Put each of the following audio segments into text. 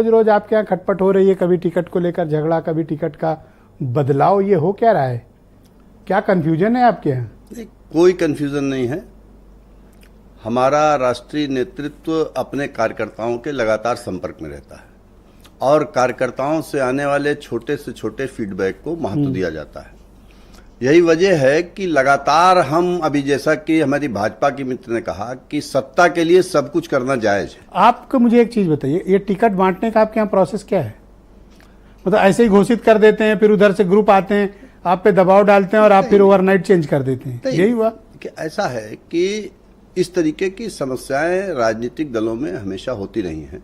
रोज रोज आपके यहाँ खटपट हो रही है, कभी टिकट को लेकर झगड़ा, कभी टिकट का बदलाव, ये हो क्या रहा है? क्या कंफ्यूजन है आपके यहाँ? नहीं, कोई कंफ्यूजन नहीं है। हमारा राष्ट्रीय नेतृत्व अपने कार्यकर्ताओं के लगातार संपर्क में रहता है और कार्यकर्ताओं से आने वाले छोटे से छोटे फीडबैक को महत्व दिया जाता है। यही वजह है कि लगातार हम, अभी जैसा कि हमारी भाजपा की मित्र ने कहा कि सत्ता के लिए सब कुछ करना जायज है। आपको मुझे एक चीज बताइए, ये टिकट बांटने का आपके यहाँ प्रोसेस क्या है? मतलब ऐसे ही घोषित कर देते हैं, फिर उधर से ग्रुप आते हैं, आप पे दबाव डालते हैं और आप फिर ओवरनाइट चेंज कर देते हैं, यही हुआ? कि ऐसा है कि इस तरीके की समस्याएं राजनीतिक दलों में हमेशा होती रही हैं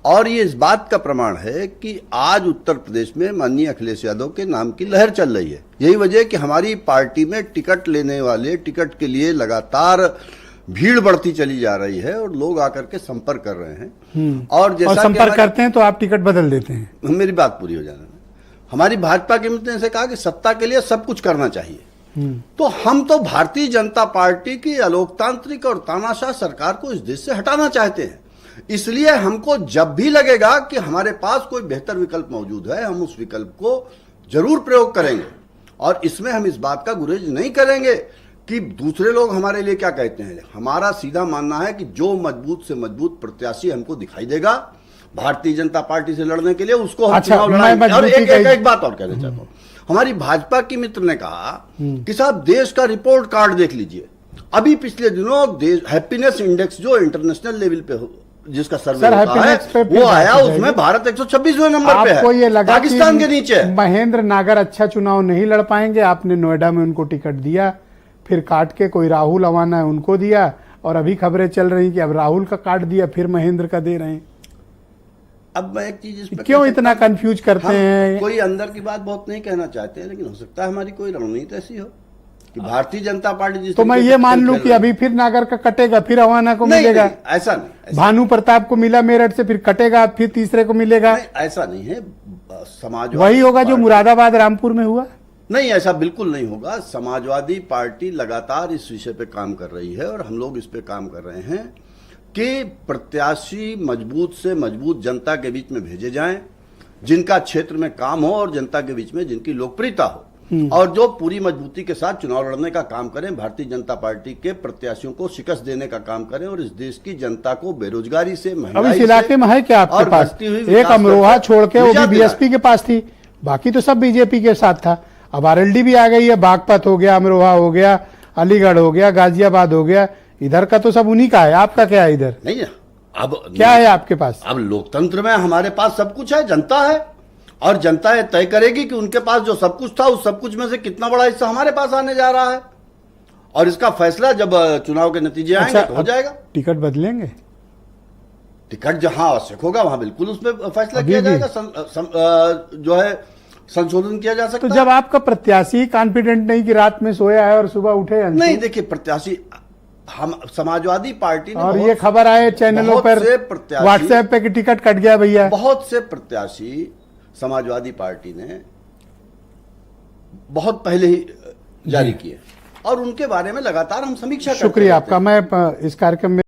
और ये इस बात का प्रमाण है कि आज उत्तर प्रदेश में माननीय अखिलेश यादव के नाम की लहर चल रही है। यही वजह है कि हमारी पार्टी में टिकट लेने वाले, टिकट के लिए लगातार भीड़ बढ़ती चली जा रही है और लोग आकर के संपर्क कर रहे हैं। और जैसा संपर्क करते हैं तो आप टिकट बदल देते हैं। मेरी बात पूरी हो जाने में, हमारी भाजपा के मित्र ने से कहा कि सत्ता के लिए सब कुछ करना चाहिए, तो हम तो भारतीय जनता पार्टी की अलोकतांत्रिक और तानाशाह सरकार को इस देश से हटाना चाहते हैं। इसलिए हमको जब भी लगेगा कि हमारे पास कोई बेहतर विकल्प मौजूद है, हम उस विकल्प को जरूर प्रयोग करेंगे और इसमें हम इस बात का गुरेज नहीं करेंगे कि दूसरे लोग हमारे लिए क्या कहते हैं। हमारा सीधा मानना है कि जो मजबूत से मजबूत प्रत्याशी हमको दिखाई देगा भारतीय जनता पार्टी से लड़ने के लिए, उसको हम चुनाव लड़ाएंगे। और एक बात और कहना चाहता हूं, हमारी भाजपा की मित्र ने कहा कि साहब देश का रिपोर्ट कार्ड देख लीजिए। अभी पिछले दिनों हैप्पीनेस इंडेक्स जो इंटरनेशनल लेवल पे जिसका सर्वे होता है वो आया, उसमें भारत 126वें नंबर पे है। आपको ये लगा पाकिस्तान के नीचे महेंद्र नागर अच्छा चुनाव नहीं लड़ पाएंगे? आपने नोएडा में उनको टिकट दिया, फिर काट के कोई राहुल अवाना है उनको दिया, और अभी खबरें चल रही कि अब राहुल का काट दिया, फिर महेंद्र का दे रहे हैं। अब मैं एक चीज क्यों इतना कंफ्यूज करते हैं? कोई अंदर की बात बहुत नहीं कहना चाहते हैं, लेकिन हो सकता है हमारी कोई रणनीति ऐसी हो कि भारतीय जनता पार्टी जिस तो मैं ये मान लूं कि अभी फिर नागर का कटेगा, फिर अवाना को मिलेगा। ऐसा नहीं, भानु प्रताप को मिला मेरठ से, फिर कटेगा, फिर तीसरे को मिलेगा। ऐसा नहीं है। समाजवादी वही होगा जो मुरादाबाद रामपुर में हुआ? नहीं, ऐसा बिल्कुल नहीं होगा। समाजवादी पार्टी लगातार इस विषय पे काम कर रही है और हम लोग इस पे काम कर रहे हैं कि प्रत्याशी मजबूत से मजबूत जनता के बीच में भेजे जाएं, जिनका क्षेत्र में काम हो और जनता के बीच में जिनकी लोकप्रियता हो, और जो पूरी मजबूती के साथ चुनाव लड़ने का काम करें, भारतीय जनता पार्टी के प्रत्याशियों को शिकस्त देने का काम करें और इस देश की जनता को बेरोजगारी से, महंगाई अब इस इलाके में है क्या आपके पास? एक अमरोहा छोड़ के वो भी बीएसपी के पास थी, बाकी तो सब बीजेपी के साथ था। अब आरएलडी भी आ गई है, बागपत हो गया, अमरोहा हो गया, अलीगढ़ हो गया, गाजियाबाद हो गया, इधर का तो सब उन्हीं का है। आपका क्या है इधर? नहीं, अब क्या है आपके पास? अब लोकतंत्र में हमारे पास सब कुछ है, जनता है और जनता ये तय करेगी कि उनके पास जो सब कुछ था उस सब कुछ में से कितना बड़ा हिस्सा हमारे पास आने जा रहा है, और इसका फैसला जब चुनाव के नतीजे आएंगे तो हो जाएगा। टिकट बदलेंगे? टिकट जहां आवश्यक होगा वहां बिल्कुल उसमें फैसला किया जाएगा, जो है संशोधन किया जा सकता है। तो जब आपका प्रत्याशी कॉन्फिडेंट नहीं कि रात में सोया है और सुबह उठे, नहीं, देखिए प्रत्याशी हम समाजवादी पार्टी ने, और ये खबर आए चैनलों पर, व्हाट्सएप पे कि टिकट कट गया भैया, बहुत से प्रत्याशी समाजवादी पार्टी ने बहुत पहले ही जारी किए और उनके बारे में लगातार हम समीक्षा करते हैं। शुक्रिया आपका। मैं इस कार्यक्रम में